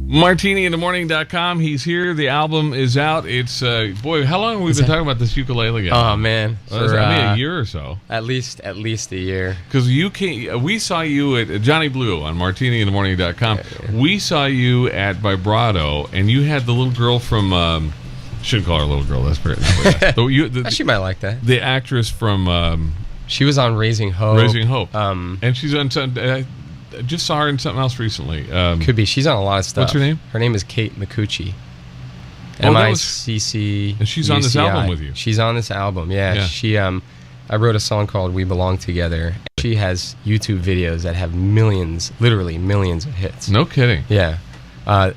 MartiniInTheMorning.com. He's here. The album is out. It's boy, how long have we been talking about this ukulele guy? Oh man, for a year or so. At least a year. Because we saw you at Jonny Blu on MartiniInTheMorning.com. Yeah. We saw you at Vibrato, and you had the little girl from. Shouldn't call her a little girl. That's pretty. She might like that. The actress from. She was on Raising Hope. Raising Hope. And she's on some. I just saw her in something else recently. Could be. She's on a lot of stuff. What's her name? Her name is Kate Micucci. MICC. And she's on this album with you. She's on this album. Yeah. She. I wrote a song called "We Belong Together." She has YouTube videos that have millions, literally millions of hits. No kidding. Yeah.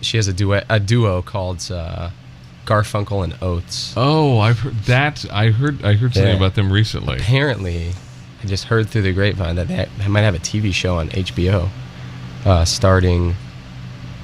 She has a duo called Garfunkel and Oates. Oh, I've heard that. I heard something about them recently. Apparently, I just heard through the grapevine that they might have a TV show on HBO starting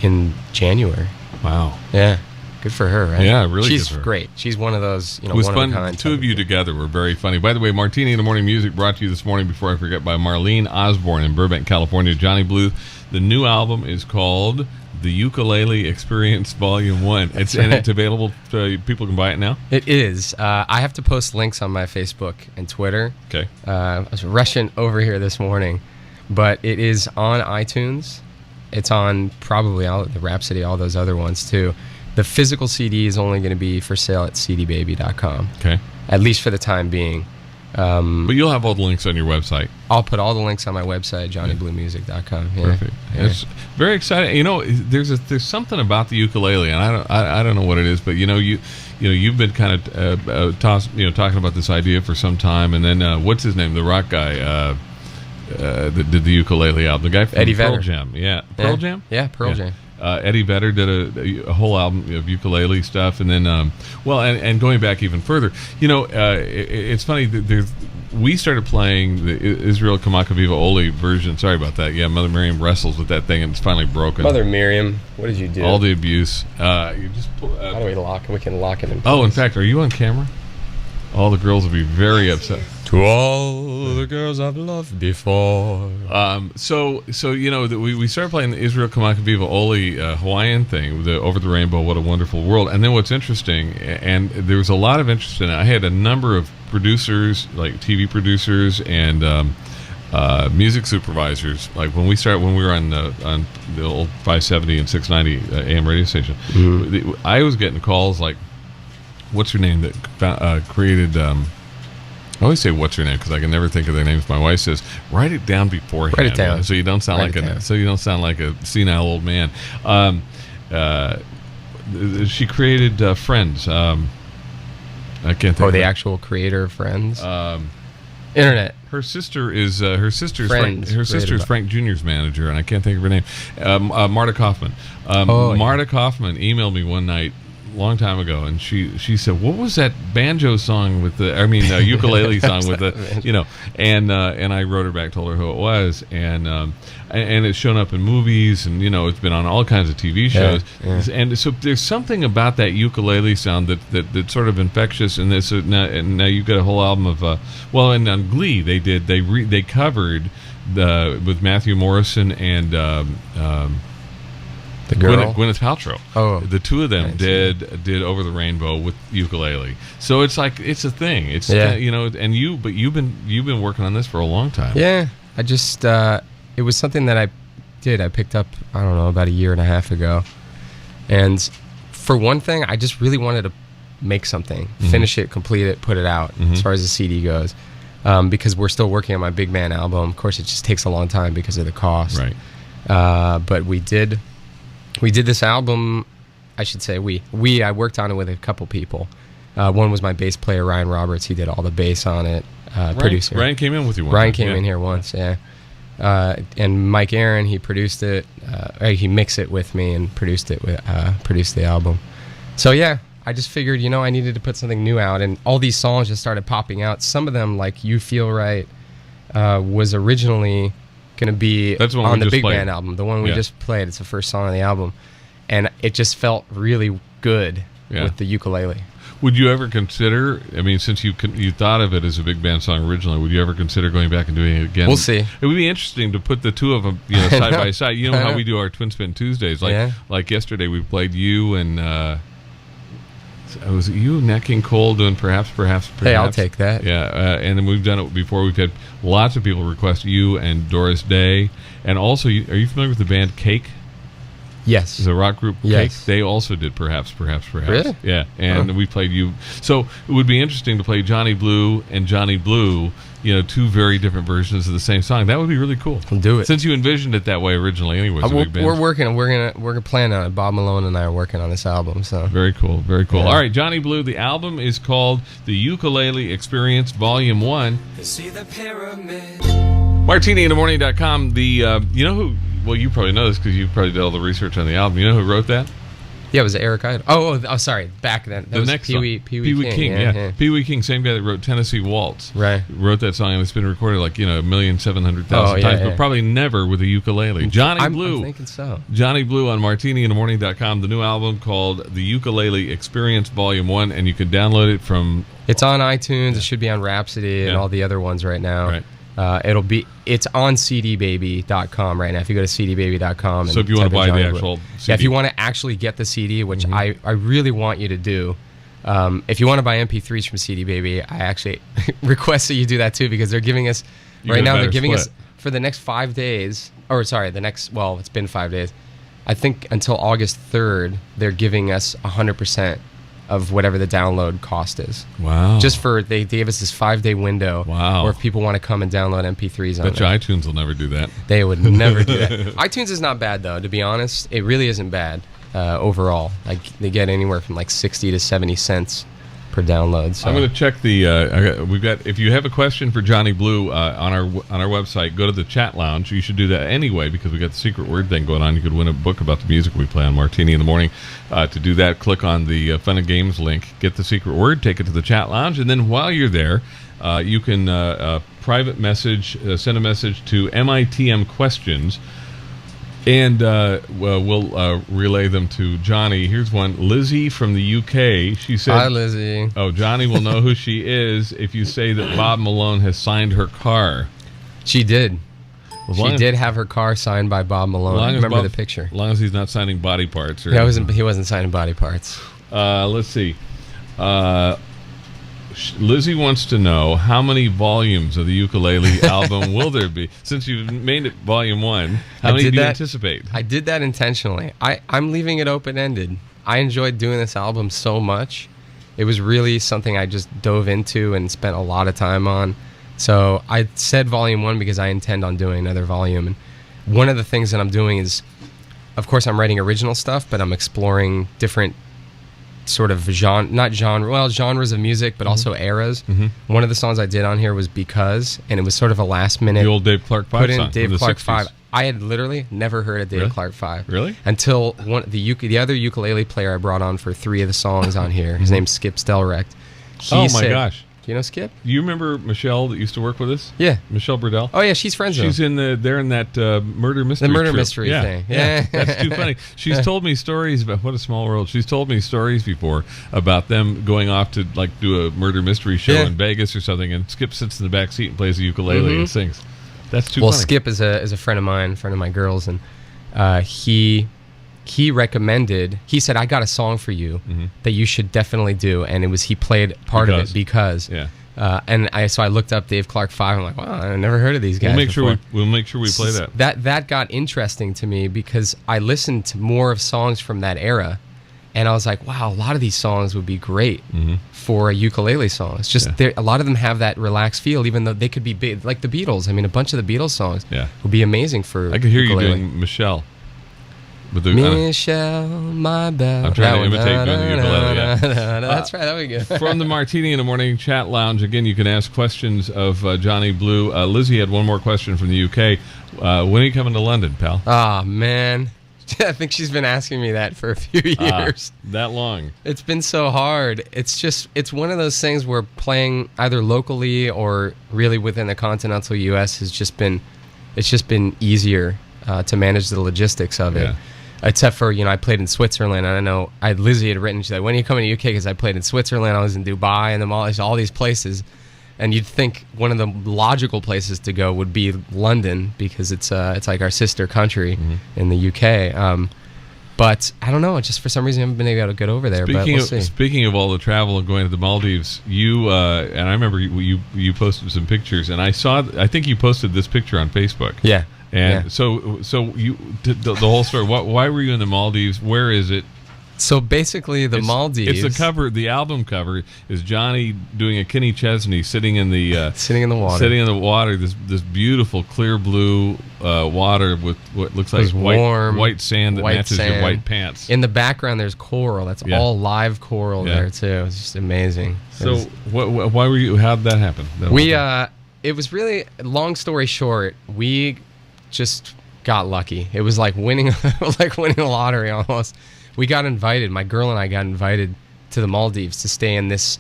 in January. Wow. Yeah. Good for her, right? Yeah, really She's good for her. Great. She's one of those, it was one fun. of a kind. Two of you together were very funny. By the way, Martini in the Morning Music brought to you this morning, before I forget, by Marlene Osborne in Burbank, California. Jonny Blu. The new album is called The Ukulele Experience Volume 1. It's available. People can buy it now? It is. I have to post links on my Facebook and Twitter. Okay. I was rushing over here this morning, but it is on iTunes. It's on probably the Rhapsody, all those other ones too. The physical CD is only going to be for sale at cdbaby.com. Okay. At least for the time being. But you'll have all the links on your website. I'll put all the links on my website, JonnyBluemusic.com. Yeah. Perfect. Yeah. It's very exciting. There's something about the ukulele, and I don't know what it is, but you've been kind of talking about this idea for some time, and then what's his name, the rock guy that did the ukulele album, the guy from Eddie Pearl Vedder. Jam, Pearl Jam, Pearl Jam. Eddie Vedder did a whole album of ukulele stuff, and then and going back even further, it's funny that we started playing the Israel Kamakaviva Oli version. Sorry about that. Yeah, Mother Miriam wrestles with that thing, and it's finally broken. Mother Miriam, what did you do? All the abuse. You just pull, how do we lock? We can lock it in place. Oh, in fact, are you on camera? All the girls will be very upset. To all the girls I've loved before. So we started playing the Israel Kamakaviva Oli Hawaiian thing, the Over the Rainbow, What a Wonderful World. And then what's interesting, and there was a lot of interest in it, I had a number of producers, like TV producers and music supervisors. Like when we were on the old 570 and 690 AM radio station, I was getting calls like, what's her name that created... I always say what's her name because I can never think of their names. My wife says, write it down beforehand. Write it down. So you don't sound like a senile old man. She created Friends. I can't think of the actual creator of Friends. Internet. Her sister is Friends. Frank Jr.'s manager, and I can't think of her name. Marta Kaufman. Marta Kaufman emailed me one night, long time ago, and she said, what was that banjo song with ukulele song with the and I wrote her back, told her who it was, and it's shown up in movies, and it's been on all kinds of TV shows. And so there's something about that ukulele sound that's sort of infectious, and this now you've got a whole album of and on Glee they covered with Matthew Morrison and the girl? Gwyneth Paltrow. Oh, the two of them did Over the Rainbow with ukulele. So it's like it's a thing. It's and you've been working on this for a long time. Yeah, I just it was something that I picked up, I don't know, about a year and a half ago. And for one thing, I just really wanted to make something, finish it, complete it, put it out as far as the CD goes. Because we're still working on my big band album. Of course, it just takes a long time because of the cost. Right. But we did this album. I should say I worked on it with a couple people. One was my bass player, Ryan Roberts. He did all the bass on it. Producer. Ryan came in with you once. Ryan came in here once, yeah. And Mike Aaron, he produced it. He mixed it with me and produced the album. So yeah, I just figured, I needed to put something new out, and all these songs just started popping out. Some of them, like You Feel Right, was originally going to be on the big band album, the one we just played. It's the first song on the album, and it just felt really good with the ukulele. Would you ever consider? I mean, since you thought of it as a big band song originally, would you ever consider going back and doing it again? We'll see. It would be interesting to put the two of them, side by side. You know how we do our Twin Spin Tuesdays? Like yesterday, we played you and. Was it you, Nat King Cole, doing perhaps? Hey, I'll take that. Yeah, and then we've done it before. We've had lots of people request you and Doris Day, and also, are you familiar with the band Cake? Yes. The rock group yes. Cake. They also did perhaps. Really? Yeah, and we played you. So it would be interesting to play Jonny Blu and Jonny Blu. Two very different versions of the same song. That would be really cool. We'll do it. Since you envisioned it that way originally, anyways. We're working. We're planning on it. Bob Malone and I are working on this album. So very cool. Very cool. Yeah. All right, Jonny Blu. The album is called The Ukulele Experience Volume 1. See the pyramid. MartiniInTheMorning.com. The you know who? Well, you probably know this because you probably did all the research on the album. You know who wrote that? Yeah, it was Eric Idle. Oh, sorry. Back then. That was Pee Wee King. Yeah. Pee Wee King, same guy that wrote Tennessee Waltz. Right. Wrote that song, and it's been recorded 1,700,000 times, but probably never with a ukulele. Jonny Blu. I'm thinking so. Jonny Blu on MartiniInTheMorning.com. The new album called The Ukulele Experience Volume 1, and you can download it from... It's on iTunes. Yeah. It should be on Rhapsody and all the other ones right now. Right. It's on cdbaby.com right now. If you go to cdbaby.com, so if you want to buy the actual CD. Yeah, if you want to actually get the CD, which I really want you to do, if you want to buy MP3s from CD Baby, I actually request that you do that too, because they're giving us they're giving us for the next 5 days, it's been 5 days. I think until August 3rd, they're giving us 100% of whatever the download cost is. Wow. They gave us this 5-day window. Wow. Or if people want to come and download MP3s on it. Bet you iTunes will never do that. They would never do that. iTunes is not bad though, to be honest. It really isn't bad overall. They get anywhere from 60 to 70 cents per download. So. I'm going to check we've got, if you have a question for Jonny Blu on our website, go to the chat lounge. You should do that anyway, because we got the secret word thing going on. You could win a book about the music we play on Martini in the Morning. To do that, click on the Fun and Games link, get the secret word, take it to the chat lounge, and then while you're there, you can private message, send a message to MITM Questions, and we'll relay them to Johnny. Here's one. Lizzie from the UK. She said, "Hi, Lizzie. Oh, Johnny will know who she is if you say that Bob Malone has signed her car." She did. She did have her car signed by Bob Malone. I remember the picture. As long as he's not signing body parts. He wasn't signing body parts. Let's see. Lizzie wants to know, how many volumes of the ukulele album will there be? Since you made it volume 1, how many do you anticipate? I did that intentionally. I'm leaving it open-ended. I enjoyed doing this album so much. It was really something I just dove into and spent a lot of time on. So I said volume 1 because I intend on doing another volume. And one of the things that I'm doing is, of course, I'm writing original stuff, but I'm exploring different sort of genres of music, but also eras. One of the songs I did on here was Because, and it was sort of a last minute. The old Dave Clark 5 song. Dave Clark 5. I had literally never heard of Dave Clark 5. Really? Until the other ukulele player I brought on for 3 of the songs on here. His name's Skip Stelrecht. Oh my gosh. Do you know Skip? Do you remember Michelle that used to work with us? Yeah. Michelle Burdell? Oh, yeah, she's friends with him. They're in that murder mystery. The murder trip. mystery thing. Yeah. That's too funny. She's told me stories about, what a small world. She's told me stories before about them going off to do a murder mystery show in Vegas or something, and Skip sits in the back seat and plays the ukulele and sings. That's too funny. Well, Skip is a friend of mine, friend of my girls, and he recommended, he said, I got a song for you that you should definitely do, and he played part of it because. Yeah. And I looked up Dave Clark 5. I'm like, wow, I never heard of these guys. We'll make sure we play that. That got interesting to me because I listened to more of songs from that era, and I was like, wow, a lot of these songs would be great for a ukulele song. It's just a lot of them have that relaxed feel, even though they could be big, like the Beatles. I mean, a bunch of the Beatles songs would be amazing for. I could hear ukulele. you doing Michelle. Michelle, my bell. I'm trying to imitate doing the ukulele. That's right. That would be good. From the Martini in the Morning chat lounge, again, you can ask questions of Jonny Blu. Lizzie had one more question from the UK. When are you coming to London, pal? Oh, man. I think she's been asking me that for a few years. That long. It's been so hard. It's one of those things where playing either locally or really within the continental U.S. it's just been easier to manage the logistics of it. Except for, I played in Switzerland, and I know Lizzie had written, she's like, when are you coming to UK? Because I played in Switzerland, I was in Dubai, and all these places. And you'd think one of the logical places to go would be London, because it's like our sister country in the UK. But I don't know, just for some reason I haven't been able to get over there. Speaking of all the travel and going to the Maldives, you and I remember you posted some pictures, and I think you posted this picture on Facebook. Yeah. And so you the whole story. Why were you in the Maldives? Where is it? So basically, Maldives. It's the cover. The album cover is Johnny doing a Kenny Chesney sitting in the sitting in the water. Sitting in the water. This beautiful clear blue water with what looks like white sand that matches your white pants. In the background, there's coral. That's all live coral there too. It's just amazing. So why were you? How'd that happen? It was really, long story short, we just got lucky. It was like winning the lottery almost. We got invited. My girl and I got invited to the Maldives to stay in this.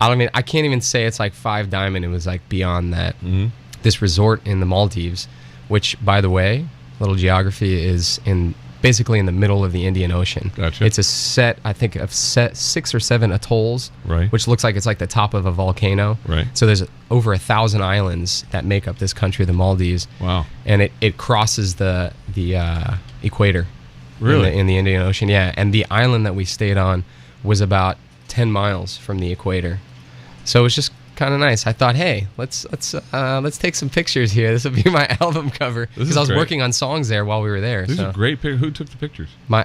I can't even say it's like Five Diamond. It was like beyond that. This resort in the Maldives, which, by the way, little geography, is basically in the middle of the Indian Ocean. Gotcha. It's a set, I think, of 6 or 7 atolls, right, which looks like it's like the top of a volcano. Right. So there's over 1,000 islands that make up this country, the Maldives. Wow. And it crosses the equator. Really? In the Indian Ocean, yeah. And the island that we stayed on was about 10 miles from the equator. So it was just kind of nice. I thought, hey, let's take some pictures here. This will be my album cover, because I was working on songs there while we were there. These are great pictures. Who took the pictures? My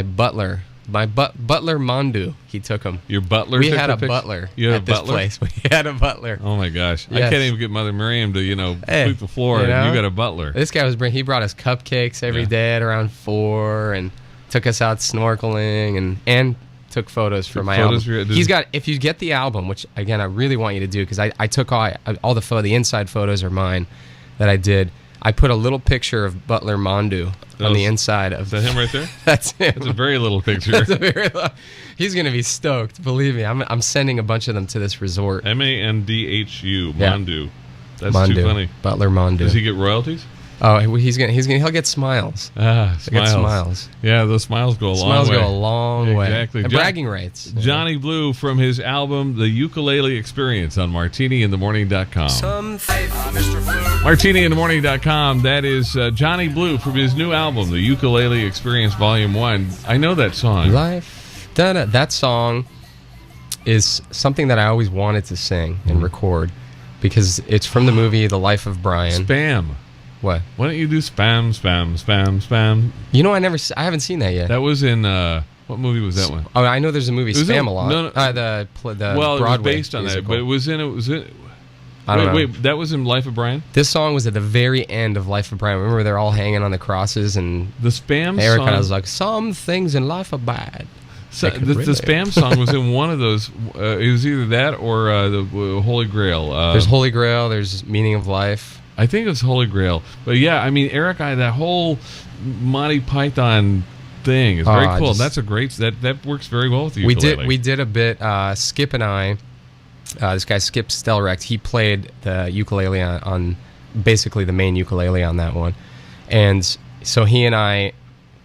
butler. Butler Mandu, he took them. Your butler? We had a butler at this place. We had a butler. Oh my gosh. Yes. I can't even get Mother Miriam to, sweep the floor, and you got a butler. This guy he brought us cupcakes every day at around 4 and took us out snorkeling and took photos for my album. If you get the album, which again I really want you to do, because I took all the inside photos are mine that I did. I put a little picture of Butler Mandu on the inside of. Is that him right there? That's him. It's a very little picture. He's gonna be stoked. Believe me, I'm sending a bunch of them to this resort. Mandhu, Mandu. That's Mandu. too funny. Butler Mandu. Does he get royalties? Oh, he'll get smiles. Smiles. Yeah, those smiles go a long way. Smiles go a long way. Exactly. And bragging rights. Jonny Blu from his album The Ukulele Experience on MartiniInTheMorning.com. MartiniInTheMorning.com. That is Jonny Blu from his new album, The Ukulele Experience Volume 1. I know that song. Life. That song is something that I always wanted to sing and record, because it's from the movie The Life of Brian. Spam. What? Why don't you do spam, spam, spam, spam? I haven't seen that yet. That was in, what movie was that one? Oh, I know there's a movie, Spam-A-Lot. No. The well, Broadway it was based on musical. that, but it was in. I don't know. Wait, that was in Life of Brian? This song was at the very end of Life of Brian. Remember, they're all hanging on the crosses, and the Spam Eric song was like, some things in life are bad. So the Spam song was in one of those. It was either that or the Holy Grail. There's Holy Grail. There's Meaning of Life. I think it was Holy Grail. But yeah, I mean, Eric, that whole Monty Python thing is very cool. That's a great. That works very well with the ukulele. We did a bit. Skip and I. This guy Skip Stelrecht. He played the ukulele on basically the main ukulele on that one, and so he and I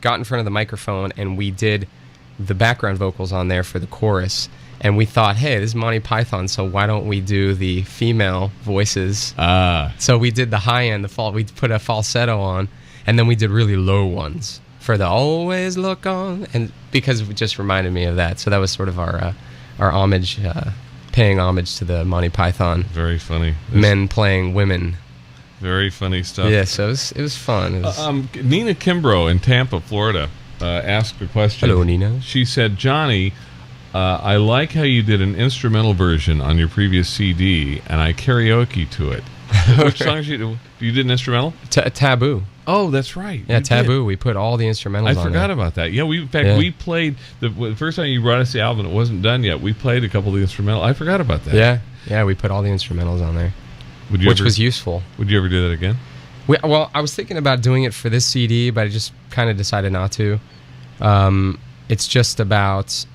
got in front of the microphone and we did the background vocals on there for the chorus. And we thought, hey, this is Monty Python, so why don't we do the female voices? So we did the high end, we put a falsetto on, and then we did really low ones for the always look on, and because it just reminded me of that. So that was sort of our homage, paying homage to the Monty Python. Very funny. Men playing women. Very funny stuff. Yeah, so it was fun. Nina Kimbrough in Tampa, Florida, asked a question. Hello, Nina. She said, Johnny, I like how you did an instrumental version on your previous CD, and I karaoke to it. Which songs you did an instrumental? Taboo. Oh, that's right. Yeah, Taboo. We put all the instrumentals on there. I forgot about that. Yeah, we played the first time you brought us the album. It wasn't done yet. We played a couple of the instrumental. I forgot about that. Yeah, we put all the instrumentals on there, which was useful. Would you ever do that again? Well, I was thinking about doing it for this CD, but I just kind of decided not to. It's just about,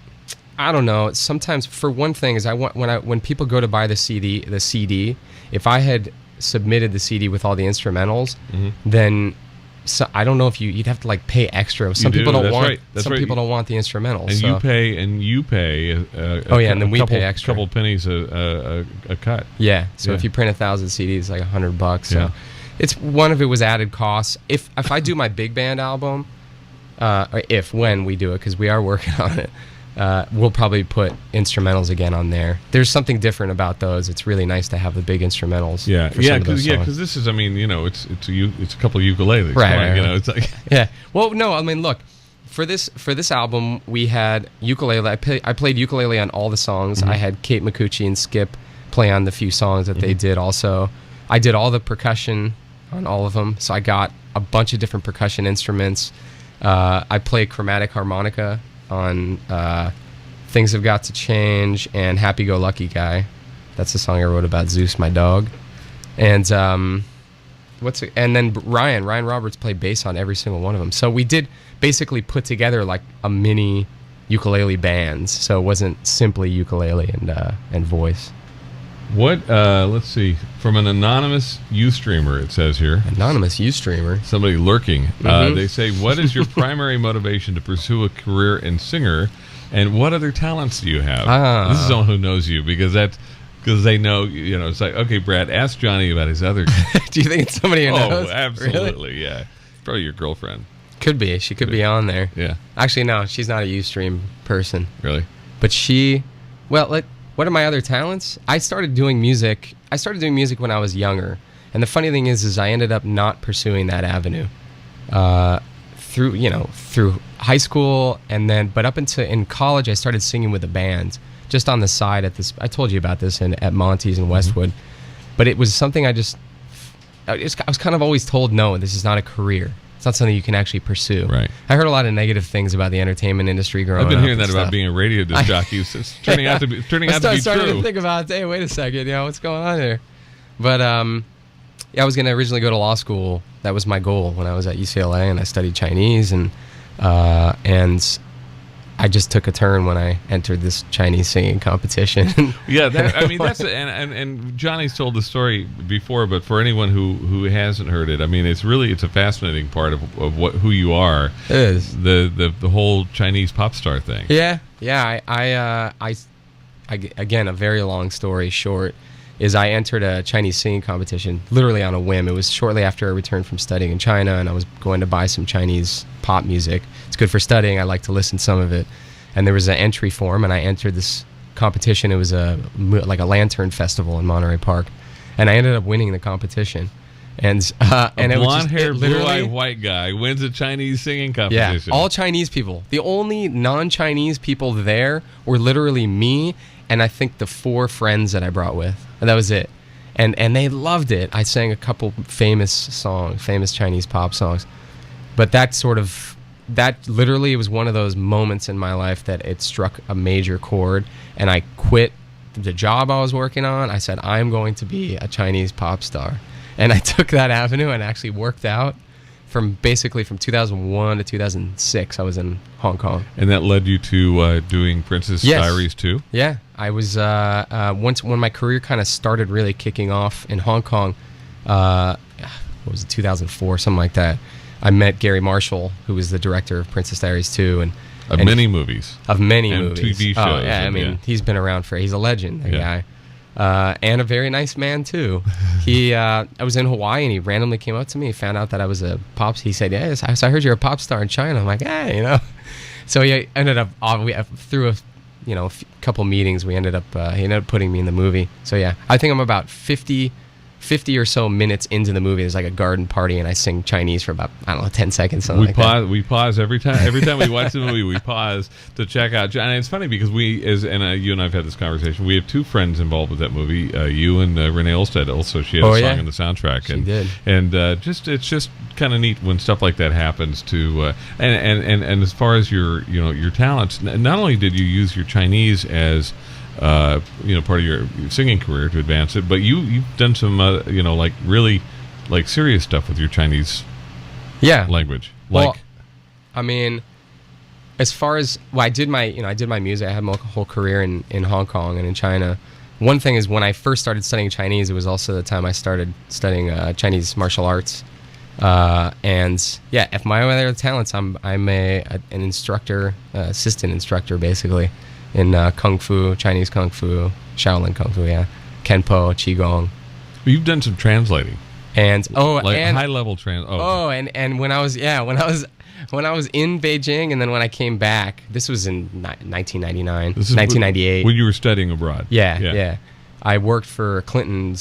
I don't know. Sometimes, for one thing, is when people go to buy the CD, if I had submitted the CD with all the instrumentals, then so I don't know if you'd have to like pay extra. Some people don't want. Some people don't want the instrumentals. And so. you pay. And then we pay extra. Couple pennies a cut. Yeah. So if you print 1,000 CDs, like $100. So it's one of it was added costs. If I do my big band album, when we do it, because we are working on it. We'll probably put instrumentals again on there. There's something different about those. It's really nice to have the big instrumentals. Because this is, I mean, you know, it's a couple of ukuleles, right? You know, it's like Well, no, I mean, look, for this album, we had ukulele. I played ukulele on all the songs. I had Kate Micucci and Skip play on the few songs that they did. Also, I did all the percussion on all of them. So I got a bunch of different percussion instruments. I play chromatic harmonica on Things Have Got to Change and Happy Go Lucky Guy. That's the song I wrote about Zeus, my dog. And and then Ryan Roberts played bass on every single one of them. So we did basically put together like a mini ukulele band. So it wasn't simply ukulele and voice. What, let's see, from an anonymous Ustreamer, it says here. Anonymous Ustreamer. Somebody lurking. They say, what is your primary motivation to pursue a career in singer, and what other talents do you have? This is someone who knows you, because they know, you know, it's like, okay, Brad, ask Johnny about his other... Do you think it's somebody who knows? Oh, absolutely, really? Yeah. Probably your girlfriend. Could be. She could be on there. Yeah. Actually, no, she's not a Ustream person. Really? But what are my other talents? I started doing music when I was younger. And the funny thing is I ended up not pursuing that avenue. Through high school, but up until in college, I started singing with a band just on the side at this. I told you about this at Monty's in Westwood. But it was something I was kind of always told, no, this is not a career. It's not something you can actually pursue. Right. I heard a lot of negative things about the entertainment industry growing up. I've been hearing that about being a radio disc jockey. It's turning out to be true. I started to think about, hey, wait a second, what's going on here? But I was going to originally go to law school. That was my goal when I was at UCLA, and I studied Chinese, and I just took a turn when I entered this Chinese singing competition. Yeah, that's and Johnny's told the story before, but for anyone who hasn't heard it, I mean, it's a fascinating part of who you are. It is the whole Chinese pop star thing. Yeah. I again, a very long story short is I entered a Chinese singing competition literally on a whim. It was shortly after I returned from studying in China, and I was going to buy some Chinese pop music. It's good for studying. I like to listen to some of it. And there was an entry form, and I entered this competition. It was like a lantern festival in Monterey Park, and I ended up winning the competition. And a blonde-haired, blue-eyed white guy wins a Chinese singing competition. Yeah, all Chinese people. The only non-Chinese people there were literally me and I think the 4 friends that I brought with. And that was it. And they loved it. I sang a couple famous Chinese pop songs. But that literally was one of those moments in my life that it struck a major chord, and I quit the job I was working on. I said, I'm going to be a Chinese pop star. And I took that avenue and actually worked out from 2001 to 2006. I was in Hong Kong. And that led you to doing Princess Diaries too? Yeah. I was, when my career kind of started really kicking off in Hong Kong, what was it, 2004, something like that. I met Gary Marshall, who was the director of Princess Diaries 2. And many movies. Of many and movies. TV shows. Oh, yeah, I mean, he's been around he's a legend, that guy. And a very nice man, too. I was in Hawaii, and he randomly came up to me, found out that I was a pop. He said, yes, I heard you're a pop star in China. I'm like, hey, So he ended up, through a couple meetings, he ended up putting me in the movie. So yeah, I think I'm about 50 or so minutes into the movie. There's like a garden party, and I sing Chinese for about 10 seconds. We pause every time we watch the movie. We pause to check out. And it's funny because you and I've had this conversation. We have 2 friends involved with that movie. You and Renee Olstead. Also, she had a song in the soundtrack. She did. And it's just kind of neat when stuff like that happens. And as far as your talents, not only did you use your Chinese as part of your singing career to advance it, but you've done some really serious stuff with your Chinese language. I mean, as far as I did my music. I had my whole career in Hong Kong and in China. One thing is, when I first started studying Chinese, it was also the time I started studying Chinese martial arts, And yeah, if my other talents, I'm an instructor, assistant instructor basically in Kung Fu, Chinese Kung Fu, Shaolin Kung Fu, Kenpo, Qigong. You've done some translating. And high level and when I was in Beijing, and then when I came back, this was in 1999, 1998. When you were studying abroad. Yeah. I worked for when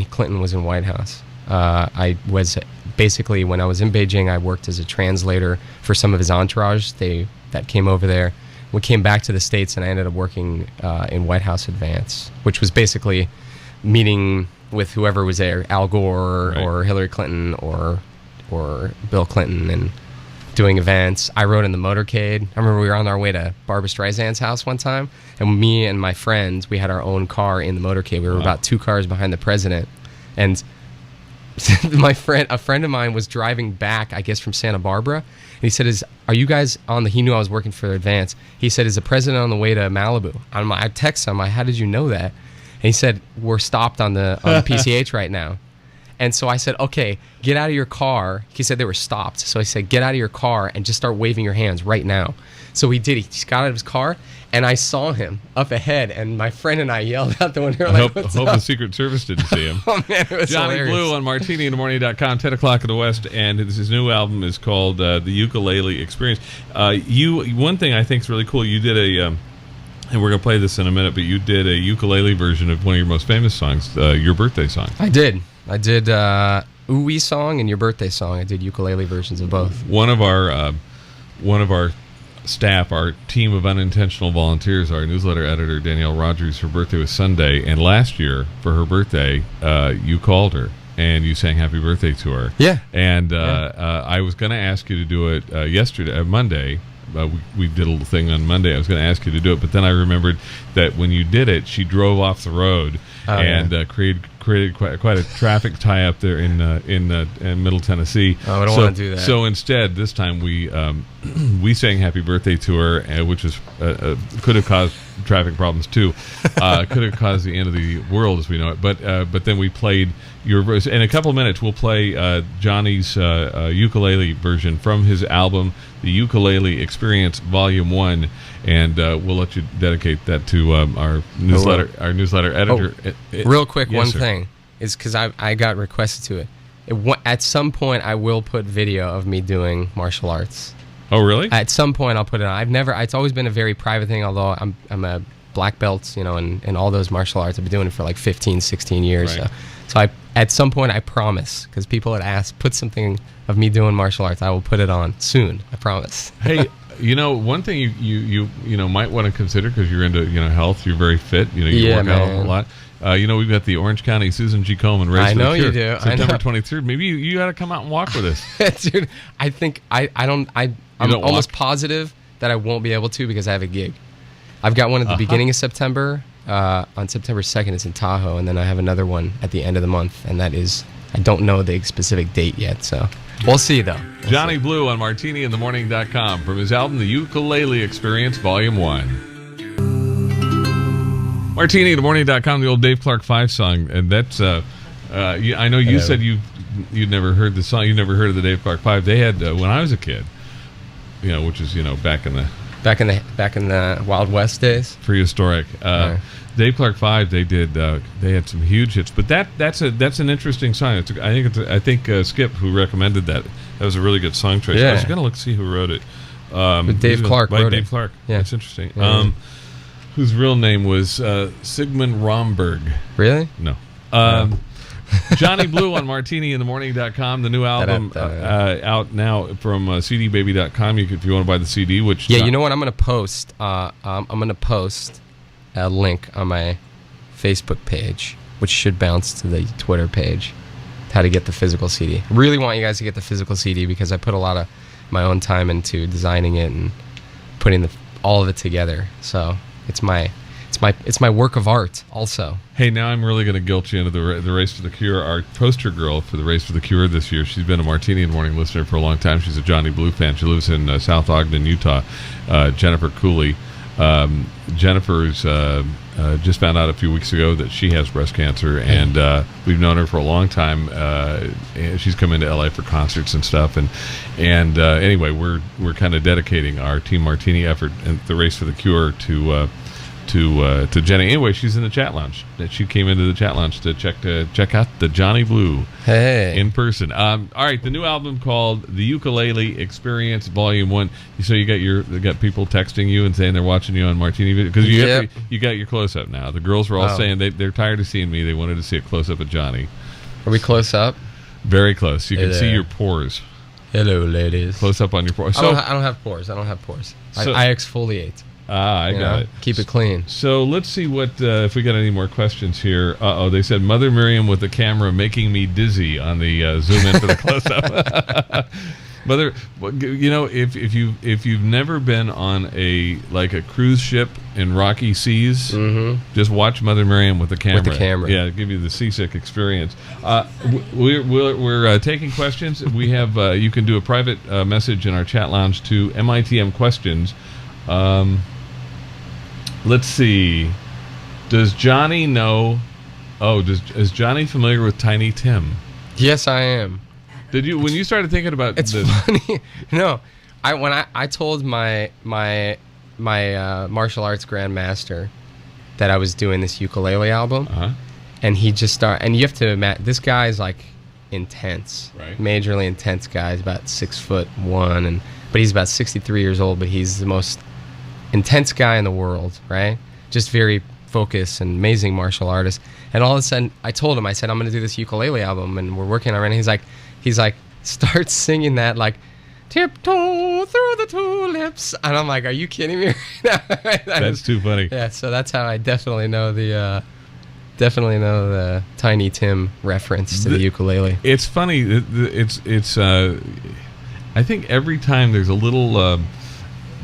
Clinton was in White House. I was basically, when I was in Beijing, I worked as a translator for some of his entourage that came over there. We came back to the States, and I ended up working in White House Advance, which was basically meeting with whoever was there, Al Gore or Hillary Clinton or Bill Clinton, and doing events. I rode in the motorcade. I remember we were on our way to Barbra Streisand's house one time, and me and my friends, we had our own car in the motorcade. We were about 2 cars behind the president, and a friend of mine was driving back, I guess, from Santa Barbara, and he said, are you guys on he knew I was working for Advance. He said, is the president on the way to Malibu? I texted him, how did you know that? And he said, we're stopped on the PCH right now. And so I said, okay, get out of your car. He said they were stopped. So I said, get out of your car and just start waving your hands right now. So he did. He just got out of his car, and I saw him up ahead, and my friend and I yelled out the window. I hope the Secret Service didn't see him. Oh, man, it was Jonny hilarious. Blu on martiniinthemorning.com, 10 o'clock in the West, and his new album is called The Ukulele Experience. One thing I think is really cool, you did and we're going to play this in a minute, but you did a ukulele version of one of your most famous songs, your birthday song. I did Ooh Wee Song and Your Birthday Song. I did ukulele versions of both. One of our staff, our team of unintentional volunteers, our newsletter editor, Danielle Rogers, her birthday was Sunday, and last year, for her birthday, you called her, and you sang happy birthday to her. Yeah. And I was going to ask you to do it Monday. We did a little thing on Monday. I was going to ask you to do it, but then I remembered that when you did it, she drove off the road created quite a traffic tie up there in Middle Tennessee. Oh, I don't want to do that. So instead, this time we sang "Happy Birthday" to her, which is could have caused traffic problems too. Could have caused the end of the world as we know it. But then we played your verse. In a couple of minutes, we'll play Johnny's ukulele version from his album, The Ukulele Experience, Volume 1, and we'll let you dedicate that to our newsletter editor. Real quick, yes, one sir. thing is because I got requested to it. At some point, I will put video of me doing martial arts. Oh, really? At some point, I'll put it on. It's always been a very private thing, although I'm a black belt, in all those martial arts. I've been doing it for like 15, 16 years. Right. So at some point, I promise, because people had asked, put something of me doing martial arts. I will put it on soon. I promise. Hey, one thing you might want to consider, because you're into health. You're very fit. You work out a lot. We've got the Orange County Susan G. Komen Race I know for the Cure, you do. September 23rd. Maybe you got to come out and walk with us. Dude, I think I'm almost positive that I won't be able to because I have a gig. I've got one at the beginning of September. On September 2nd, it's in Tahoe, and then I have another one at the end of the month, and that is, I don't know the specific date yet, so we'll see, though. Jonny Blu on martiniinthemorning.com from his album The Ukulele Experience Volume 1. martiniinthemorning.com, the old Dave Clark 5 song, and that's I know you said you'd never heard the song. You never heard of the Dave Clark 5. They had when I was a kid, which is back in the Wild West days, prehistoric. Dave Clark 5, they had some huge hits, but that's an interesting song. I think Skip, who recommended that was a really good song choice. Yeah. I was gonna see who wrote it. Dave Clark wrote Dave it. Clark. Yeah, that's interesting. Yeah. Whose real name was Sigmund Romberg. Really? No. Jonny Blu on martiniinthemorning.com. The new album out now from cdbaby.com. If you want to buy the CD, which you know what? I'm going to post. I'm going to post a link on my Facebook page, which should bounce to the Twitter page. How to get the physical CD. I really want you guys to get the physical CD because I put a lot of my own time into designing it and putting all of it together. So it's my work of art also. Hey, now I'm really going to guilt you into the Race for the Cure. Our poster girl for the Race for the Cure this year, she's been a Martini in the Morning listener for a long time. She's a Jonny Blu fan. She lives in South Ogden, Utah. Jennifer Cooley. Jennifer's just found out a few weeks ago that she has breast cancer, and we've known her for a long time. And she's come into LA for concerts and stuff, and anyway, we're kind of dedicating our Team Martini effort and the Race for the Cure to Jenny. Anyway, she's in the chat lounge. She came into the chat lounge to check out the Jonny Blu in person. All right, the new album called The Ukulele Experience Volume 1. So you got people texting you and saying they're watching you on Martini video because you got your close up now. The girls were all saying they're tired of seeing me. They wanted to see a close up of Jonny. Are we close up? Very close. You can see your pores. Hello, ladies. Close up on your pores. So, I don't have pores. So, I exfoliate. I got it. Keep it clean. So let's see what if we got any more questions here. They said Mother Miriam with the camera making me dizzy on the zoom in for the close up. Mother, if you've never been on a cruise ship in rocky seas, just watch Mother Miriam with the camera. With the camera, yeah, give you the seasick experience. We're taking questions. We have you can do a private message in our chat lounge to MITM questions. Let's see. Does Jonny know? Is Jonny familiar with Tiny Tim? Yes, I am. Did you when you started thinking about it's this? Funny. No, when I told my martial arts grandmaster that I was doing this ukulele album, and he just started. And you have to imagine this guy's intense, right? Majorly intense guy. He's about 6'1", but he's about 63 years old. But he's the most intense guy in the world, right? Just very focused and amazing martial artist. And all of a sudden, I told him, I said, I'm going to do this ukulele album, and we're working on it. And he's like, start singing that, tiptoe through the tulips. And I'm like, are you kidding me right now? That's too funny. Yeah, so that's how I definitely know the Tiny Tim reference to the ukulele. It's funny. It's I think every time there's a little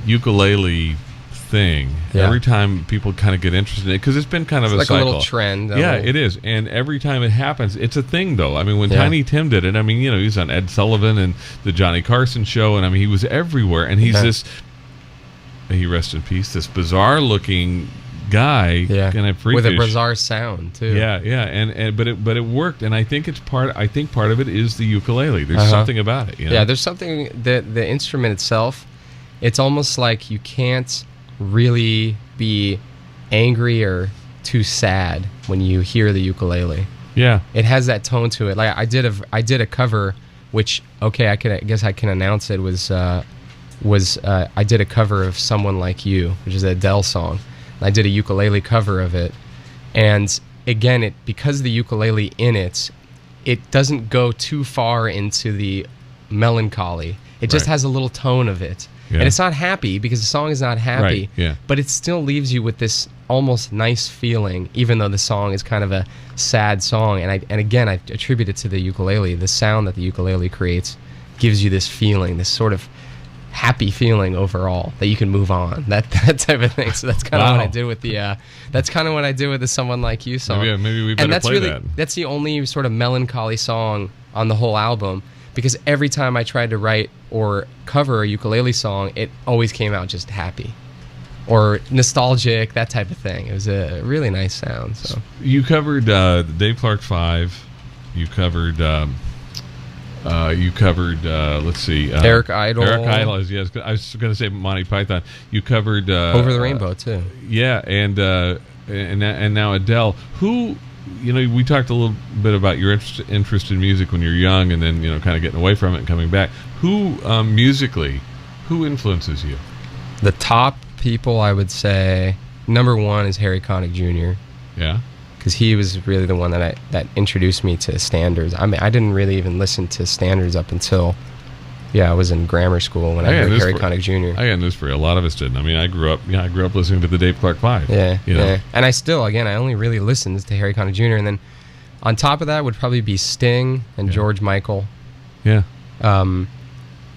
ukulele thing, every time people kind of get interested in it, because it's been kind of a cycle. A little trend. It is. And every time it happens, it's a thing, though. I mean, when Tiny Tim did it, he was on Ed Sullivan and the Johnny Carson show, and he was everywhere. And he's this, he rest in peace, this bizarre-looking guy, kind of freakish, with a bizarre sound too. But it worked, and I think part of it is the ukulele. There's something about it. Yeah, there's something the instrument itself. It's almost like you can't really be angry or too sad when you hear the ukulele. Yeah, it has that tone to it. I did a cover, which I guess I can announce it was I did a cover of Someone Like You, which is an Adele song. I did a ukulele cover of it, and again, because the ukulele in it doesn't go too far into the melancholy. It just has a little tone of it. Yeah. And it's not happy because the song is not happy, but it still leaves you with this almost nice feeling, even though the song is kind of a sad song. And again, I attribute it to the ukulele. The sound that the ukulele creates gives you this feeling, this sort of happy feeling overall that you can move on. That type of thing. So that's kind of what I did with the Someone Like You song. Maybe we better play that. That's the only sort of melancholy song on the whole album. Because every time I tried to write or cover a ukulele song, it always came out just happy or nostalgic, that type of thing. It was a really nice sound. So you covered Dave Clark 5. You covered. Let's see. Eric Idle. Eric Idle. Yes, I was going to say Monty Python. You covered Over the Rainbow too. Yeah, and now Adele. Who? We talked a little bit about your interest in music when you're young, and then kind of getting away from it and coming back. Who musically, who influences you? The top people, I would say, number one is Harry Connick Jr. Yeah, because he was really the one that introduced me to standards. I mean, I didn't really even listen to standards up until I was in grammar school when I heard Harry Connick Jr. I got news for you. A lot of us didn't. I mean, I grew up listening to the Dave Clark 5. Yeah. And I only really listened to Harry Connick Jr. And then on top of that would probably be Sting and George Michael. Yeah.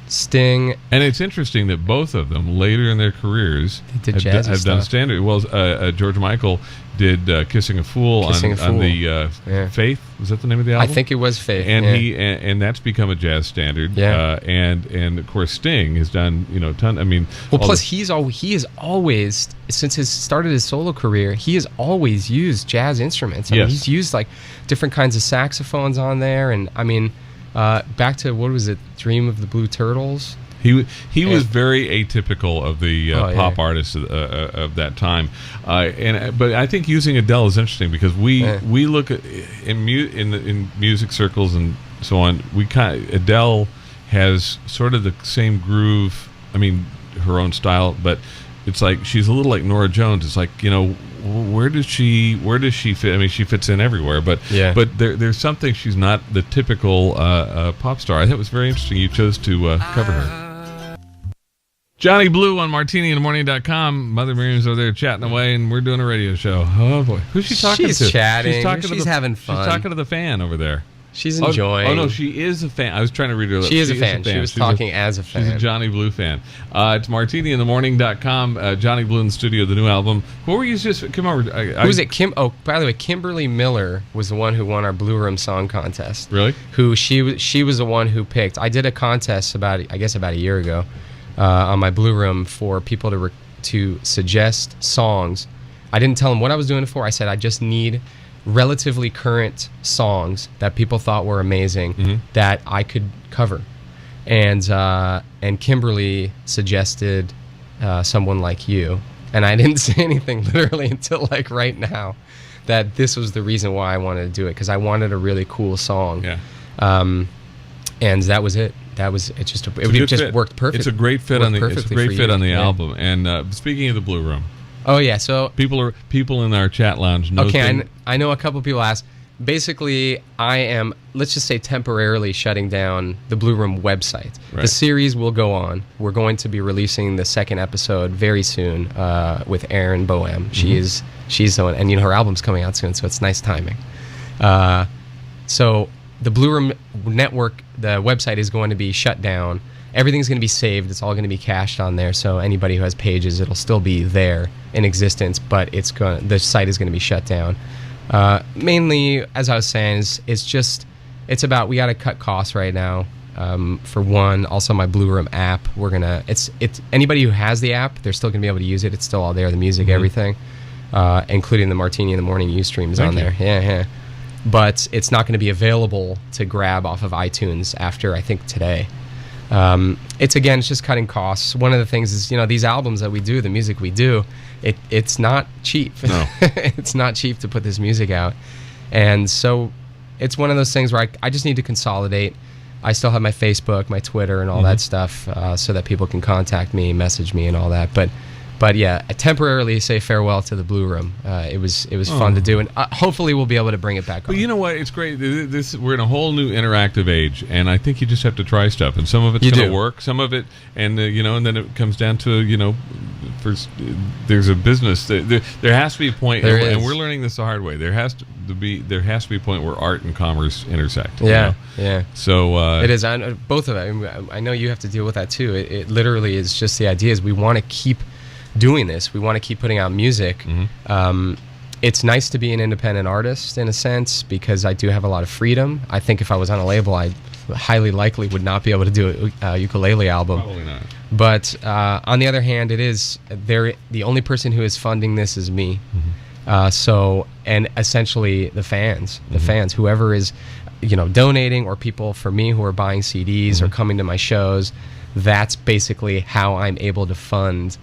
Sting. And it's interesting that both of them later in their careers have done standard. Well, George Michael did "Kissing a Fool" on the Faith. Was that the name of the album? I think it was Faith. And and that's become a jazz standard. Yeah. And of course Sting has done ton. I mean, plus he is always, since he started his solo career, he has always used jazz instruments. I mean, he's used like different kinds of saxophones on there, and I mean, back to what was it, Dream of the Blue Turtles. He was very atypical of the pop artists of that time, but I think using Adele is interesting because we look at in music circles and so on. Adele has sort of the same groove. I mean, her own style, but it's like she's a little like Norah Jones. It's like, where does she fit? I mean, she fits in everywhere, but there's something, she's not the typical pop star. I thought it was very interesting you chose to cover her. Jonny Blu on MartiniInTheMorning.com. Mother Miriam's over there chatting away, and we're doing a radio show. Oh boy, who's she talking to? She's chatting. She's having fun. She's talking to the fan over there. She's enjoying. Oh no, she is a fan. I was trying to read her lips. She is a fan. She was talking as a fan. She's a Jonny Blu fan. It's MartiniInTheMorning.com. Jonny Blu in the studio, the new album. What were you just? Come over. Who was it? By the way, Kimberly Miller was the one who won our Blue Room Song Contest. Really? She was the one who picked. I did a contest about a year ago on my Blue Room for people to suggest songs. I didn't tell them what I was doing it for. I said I just need relatively current songs that people thought were amazing that I could cover, and Kimberly suggested someone like you, and I didn't say anything literally until like right now that this was the reason why I wanted to do it, because I wanted a really cool song. And that was it. It just worked perfect. It's a great fit on the album. And speaking of the Blue Room. Oh yeah, so people in our chat lounge know. Okay, I know a couple people asked. Basically, I am, let's just say, temporarily shutting down the Blue Room website. Right. The series will go on. We're going to be releasing the second episode very soon with Erin Boehm. She's the one, and her album's coming out soon, so it's nice timing. So the Blue Room network, the website is going to be shut down. Everything's going to be saved. It's all going to be cached on there. So anybody who has pages, it'll still be there in existence, but the site is going to be shut down. Mainly, as I was saying, it's about, we got to cut costs right now. For one, also my Blue Room app, it's anybody who has the app, they're still going to be able to use it. It's still all there, the music, everything, including the Martini in the Morning Ustreams on there. Yeah. But it's not going to be available to grab off of iTunes after, I think, today. It's just cutting costs. One of the things is, these albums that we do, the music we do, it's not cheap. No. It's not cheap to put this music out. And so it's one of those things where I just need to consolidate. I still have my Facebook, my Twitter, and all that stuff, so that people can contact me, message me, and all that. But yeah, I temporarily say farewell to the Blue Room. It was fun to do, and hopefully we'll be able to bring it back on. But you know what? It's great. We're in a whole new interactive age, and I think you just have to try stuff. And some of it's going to work, some of it, and and then it comes down to there's a business. There has to be a point, and we're learning this the hard way. There has to be a point where art and commerce intersect. Yeah. So it is. Both of them. I know you have to deal with that too. It literally is just the idea is we want to keep doing this. We want to keep putting out music. It's nice to be an independent artist in a sense, because I do have a lot of freedom. I think if I was on a label, I highly likely would not be able to do a ukulele album. Probably not. But on the other hand, the only person who is funding this is me. And essentially the fans, whoever is donating, or people for me who are buying CDs or coming to my shows, that's basically how I'm able to fund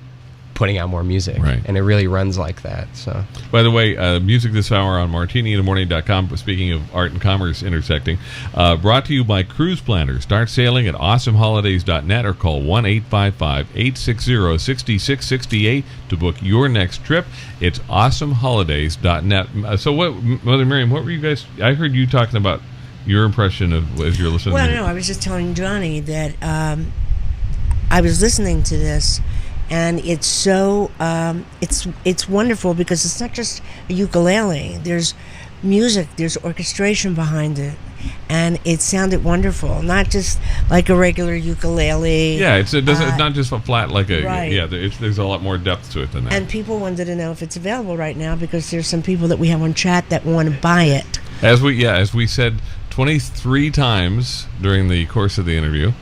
putting out more music. Right. And it really runs like that. So, by the way, music this hour on MartiniInTheMorning.com. Speaking of art and commerce intersecting, brought to you by Cruise Planner. Start sailing at awesomeholidays.net or call 1-855-860-6668 to book your next trip. It's awesomeholidays.net. So what, Mother Miriam, what were you guys, I heard you talking about your impression of as you're listening. Well, no, I was just telling Johnny that I was listening to this, and it's so it's wonderful, because it's not just a ukulele. There's music, there's orchestration behind it, and it sounded wonderful. Not just like a regular ukulele. Yeah, it's not just a flat like a Right. yeah. There's a lot more depth to it than that. And people wanted to know if it's available right now because there's some people that we have on chat that want to buy it. As we said 23 times during the course of the interview.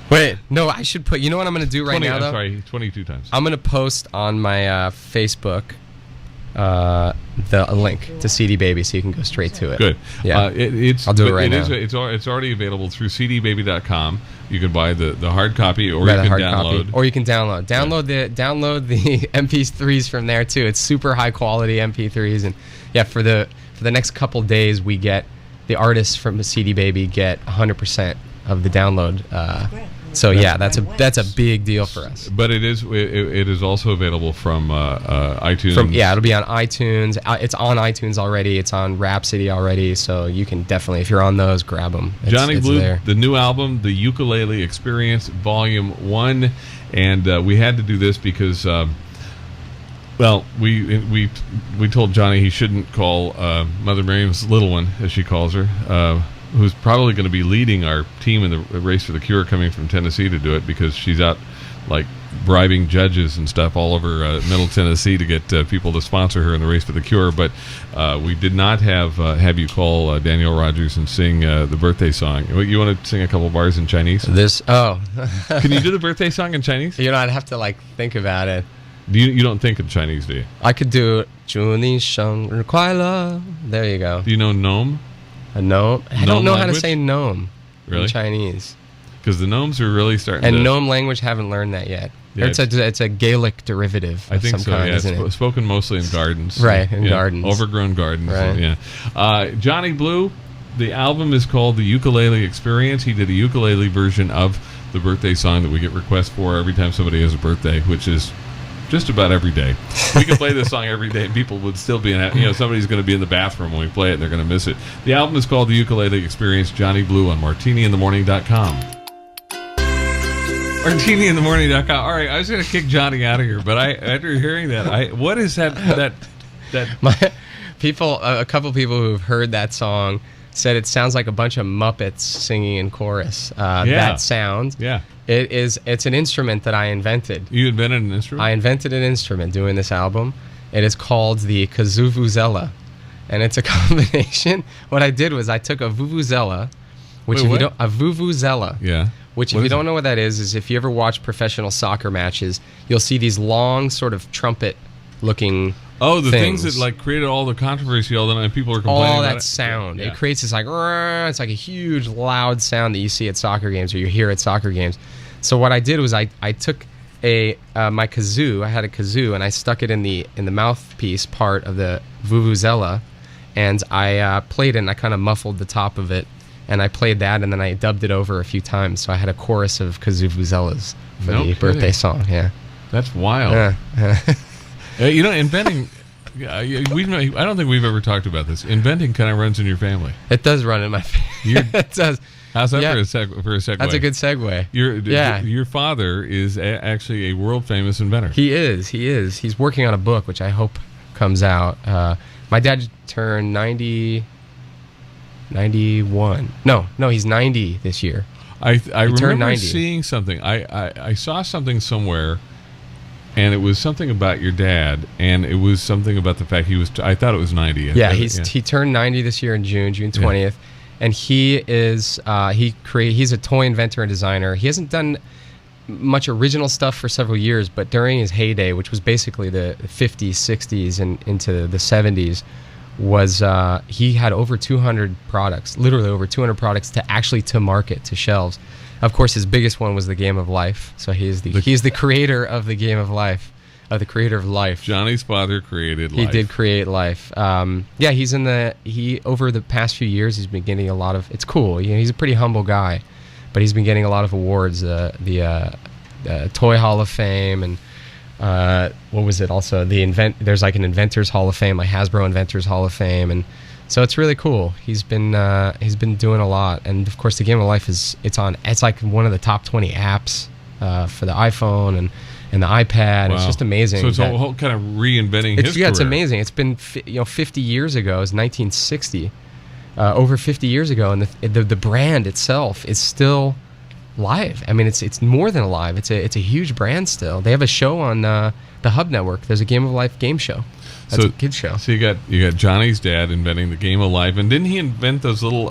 Wait, no, I should put. You know what I'm going to do right now, though? 22 times. I'm going to post on my Facebook the link to CD Baby, so you can go straight to it. Good. Yeah, I'll do it right now. It's already available through cdbaby.com. You can buy the hard copy, or Buy you the can hard download. copy, or you can download the MP3s from there too. It's super high quality MP3s, and yeah, for the next couple days, we get the artists from CD Baby get 100% of the download. So yeah, that's a big deal for us. But it is also available from iTunes. It'll be on iTunes. It's on iTunes already. It's on Rhapsody already. So you can definitely, if you're on those, grab them. Jonny Blu, there. the new album, The Ukulele Experience, Volume 1. And we had to do this because, we told Johnny he shouldn't call Mother Miriam's little one, as she calls her, who's probably going to be leading our team in the race for the cure, coming from Tennessee to do it, because she's out like bribing judges and stuff all over Middle Tennessee to get people to sponsor her in the race for the cure. But we did not have you call Danielle Rogers and sing the birthday song. You want to sing a couple bars in Chinese? Can you do the birthday song in Chinese? I'd have to think about it. You don't think in Chinese, do you? I could do 祝你生日快乐. There you go. Do you know gnome? A gnome? I don't know language? how to say gnome really? In Chinese. Because the gnomes are really starting and to... gnome language, haven't learned that yet. Yeah, it's a Gaelic derivative of some kind, isn't it? It's spoken mostly in gardens. Right, in gardens. Overgrown gardens. Right. Yeah. Jonny Blu, the album is called The Ukulele Experience. He did a ukulele version of the birthday song that we get requests for every time somebody has a birthday, which is just about every day. We could play this song every day and people would still be in somebody's going to be in the bathroom when we play it and they're going to miss it. The album is called The Ukulele Experience. Jonny Blu on martiniinthemorning.com. martiniinthemorning.com. All right, I was going to kick Johnny out of here, but after hearing that, what is that a couple people who've heard that song said it sounds like a bunch of Muppets singing in chorus. That sound. Yeah. It's an instrument that I invented. You invented an instrument? I invented an instrument doing this album. It is called the kazuvuzela, and it's a combination. What I did was I took a vuvuzela, which a vuvuzela. Yeah. Which, if you don't know what that is if you ever watch professional soccer matches, you'll see these long sort of trumpet-looking. Oh, the things that created all the controversy all the time. People are complaining all about that it. sound. Yeah. It creates this it's like a huge loud sound that you see at soccer games or you hear at soccer games. So what I did was I took my kazoo. I had a kazoo and I stuck it in the mouthpiece part of the vuvuzela, and I played it and I kind of muffled the top of it, and I played that and then I dubbed it over a few times. So I had a chorus of kazuvuzelas for the birthday song. Yeah, that's wild. Inventing. I don't think we've ever talked about this. Inventing kind of runs in your family. It does run in my family. It does. How's that for a segue? That's a good segue. Your father is actually a world famous inventor. He is. He's working on a book which I hope comes out. My dad turned 91. No, he's 90 this year. I remember 90. seeing something. I saw something somewhere. And it was something about your dad, and it was something about the fact I thought it was 90. Yeah, he turned 90 this year in June 20th, yeah. And he is he's a toy inventor and designer. He hasn't done much original stuff for several years, but during his heyday, which was basically the 50s, 60s, and into the 70s, he had over 200 products, literally over 200 products to market to shelves. Of course, his biggest one was the Game of Life. So he's the creator of the Game of Life, the creator of Life. Johnny's father created Life. He did create Life. He over the past few years, he's been getting a lot of. It's cool. He's a pretty humble guy, but he's been getting a lot of awards. The Toy Hall of Fame and what was it? Also There's like an Inventors Hall of Fame, like Hasbro Inventors Hall of Fame, and. So it's really cool. He's been doing a lot, and of course, the Game of Life it's like one of the top 20 apps for the iPhone, and and the iPad. Wow. It's just amazing. So it's a whole kind of reinventing his career. It's amazing. It's been 50 years ago. It was 1960, over 50 years ago, and the brand itself is still live. I mean, it's more than alive. It's a huge brand still. They have a show on the Hub Network. There's a Game of Life game show. That's a kid's show. So you got Johnny's dad inventing the Game of Life, and didn't he invent those little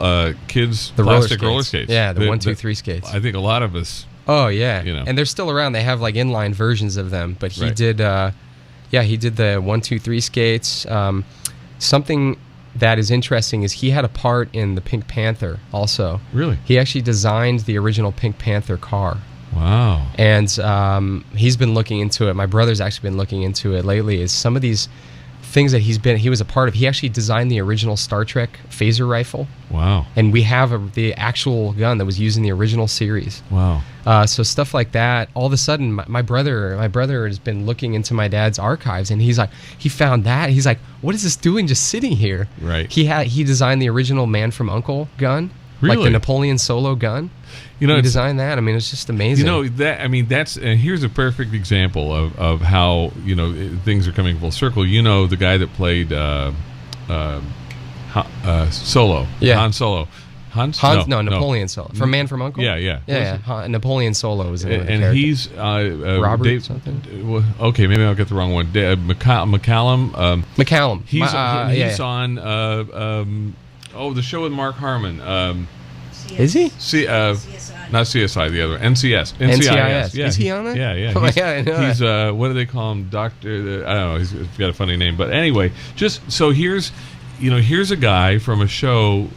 kids plastic roller skates? Yeah, the 1, 2, 3 skates. I think a lot of us. Oh yeah, and they're still around. They have like inline versions of them, but he did. He did the 1, 2, 3 skates. Something that is interesting is he had a part in the Pink Panther also. Really? He actually designed the original Pink Panther car. Wow. And he's been looking into it. My brother's actually been looking into it lately. Is some of these things that he was a part of. He actually designed the original Star Trek phaser rifle. Wow. And we have the actual gun that was used in the original series. Wow. So stuff like that. All of a sudden, my brother has been looking into my dad's archives, and he's like, he found that. He's like, what is this doing just sitting here? Right. He designed the original Man from U.N.C.L.E. gun. Really? Like the Napoleon Solo gun. He designed that. I mean, it's just amazing. That's and here's a perfect example of how things are coming full circle. The guy that played Solo. Yeah. Han Solo. Napoleon Solo. From Man from U.N.C.L.E.? Yeah. Napoleon Solo was in and he's Robert something. Okay, maybe I'll get the wrong one. McCallum. McCallum. He's on the show with Mark Harmon. Is he? CSI. Not CSI, the other NCIS. Yeah. Is he on there? Yeah. Oh my God, I know he's what do they call him? Doctor. I don't know. He's got a funny name, but anyway, just so here's a guy from a show,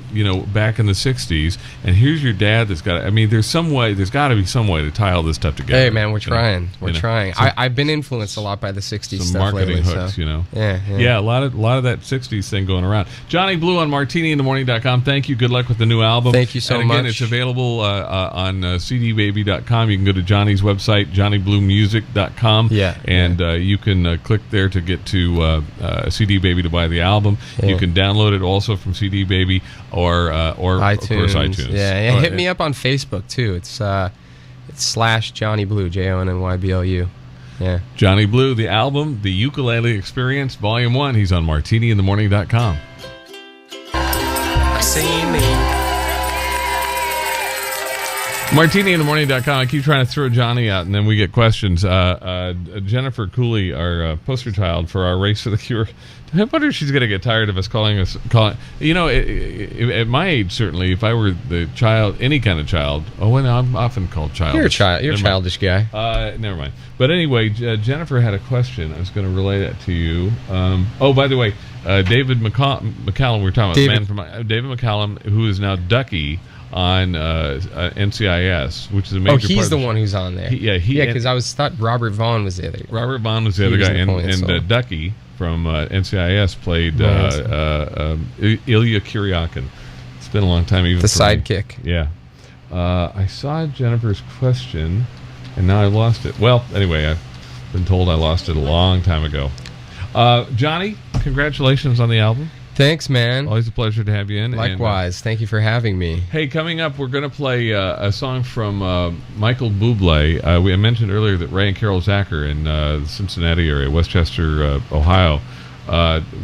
back in the 60s, and here's your dad that's got, there's got to be some way to tie all this stuff together. Hey, man, we're trying. We're trying. I've been influenced a lot by the 60s some stuff marketing lately. hooks, Yeah, a lot of that 60s thing going around. Jonny Blu on martiniinthemorning.com. Thank you. Good luck with the new album. Thank you so much. Again, it's available on cdbaby.com. You can go to Johnny's website, johnnybluemusic.com. Yeah. And you can click there to get to CD Baby to buy the album. Yeah. You can download it also from CD Baby or iTunes. Of course iTunes. Yeah. Hit me up on Facebook too. It's /Jonny Blu, JONNYBLU. Yeah. Jonny Blu, the album, The Ukulele Experience, Volume 1. He's on martiniinthemorning.com. See me. martiniinthemorning.com. I keep trying to throw Johnny out, and then we get questions. Jennifer Cooley, our poster child for our Race for the Cure. I wonder if she's going to get tired of us calling. At my age, certainly, if I were the child, any kind of child. Oh, and I'm often called childish. You're a child. You're a childish guy. Never mind. But anyway, Jennifer had a question. I was going to relay that to you. By the way, David McCallum. We were talking about David McCallum, who is now Ducky on NCIS, which is a major part. Oh, he's the one who's on there. Because I thought Robert Vaughn was the other. Robert Vaughn was the other guy, and Ducky from NCIS played Ilya Kuryakin. It's been a long time. Even the sidekick. Me. Yeah. I saw Jennifer's question, and now I lost it. Well, anyway, I've been told I lost it a long time ago. Johnny, congratulations on the album. Thanks, man. Always a pleasure to have you in. Likewise. Thank you for having me. Hey, coming up, we're going to play a song from Michael Bublé. I mentioned earlier that Ray and Carol Zacher in the Cincinnati area, Westchester, Ohio,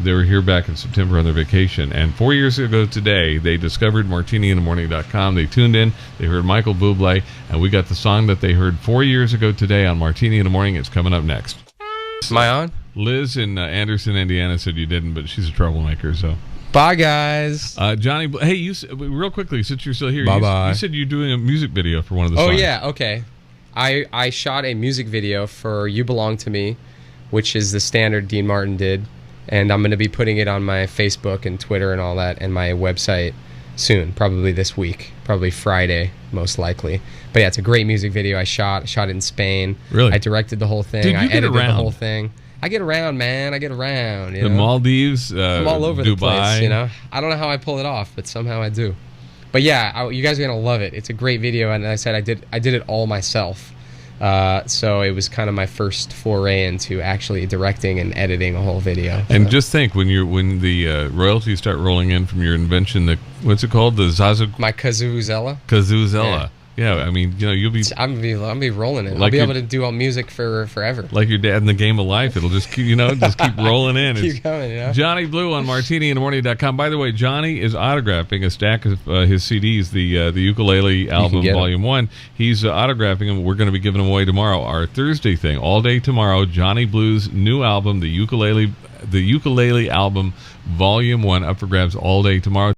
they were here back in September on their vacation. And 4 years ago today, they discovered martiniinthemorning.com. They tuned in. They heard Michael Bublé. And we got the song that they heard 4 years ago today on Martini in the Morning. It's coming up next. Am I on? Liz in Anderson, Indiana said you didn't, but she's a troublemaker, so. Bye, guys. Johnny, hey, real quickly, since you're still here, bye-bye. You said you're doing a music video for one of the songs. Oh, yeah, okay. I shot a music video for You Belong to Me, which is the standard Dean Martin did, and I'm going to be putting it on my Facebook and Twitter and all that, and my website soon, probably this week, probably Friday, most likely. But yeah, it's a great music video. I shot it in Spain. Really? I directed the whole thing. Dude, I edited the whole thing. I get around, man. I get around. The Maldives, I'm all over Dubai. the place, I don't know how I pull it off, but somehow I do. But yeah, you guys are gonna love it. It's a great video, and I said I did it all myself. So it was kind of my first foray into actually directing and editing a whole video. And just think, when the royalties start rolling in from your invention, what's it called? The Zazu? My Kazuzela. Kazuzela. Yeah. Yeah, I mean, you'll be I'm gonna be rolling it. Like I'll be able to do all music forever. like your dad in the game of life. It'll just keep, just keep rolling in. Keep going, Jonny Blu on MartiniInTheMorning.com. By the way, Johnny is autographing a stack of his CDs, the ukulele album Volume 1. He's autographing them. We're going to be giving them away tomorrow. Our Thursday thing, all day tomorrow. Jonny Blu's new album, the ukulele album Volume 1, up for grabs all day tomorrow.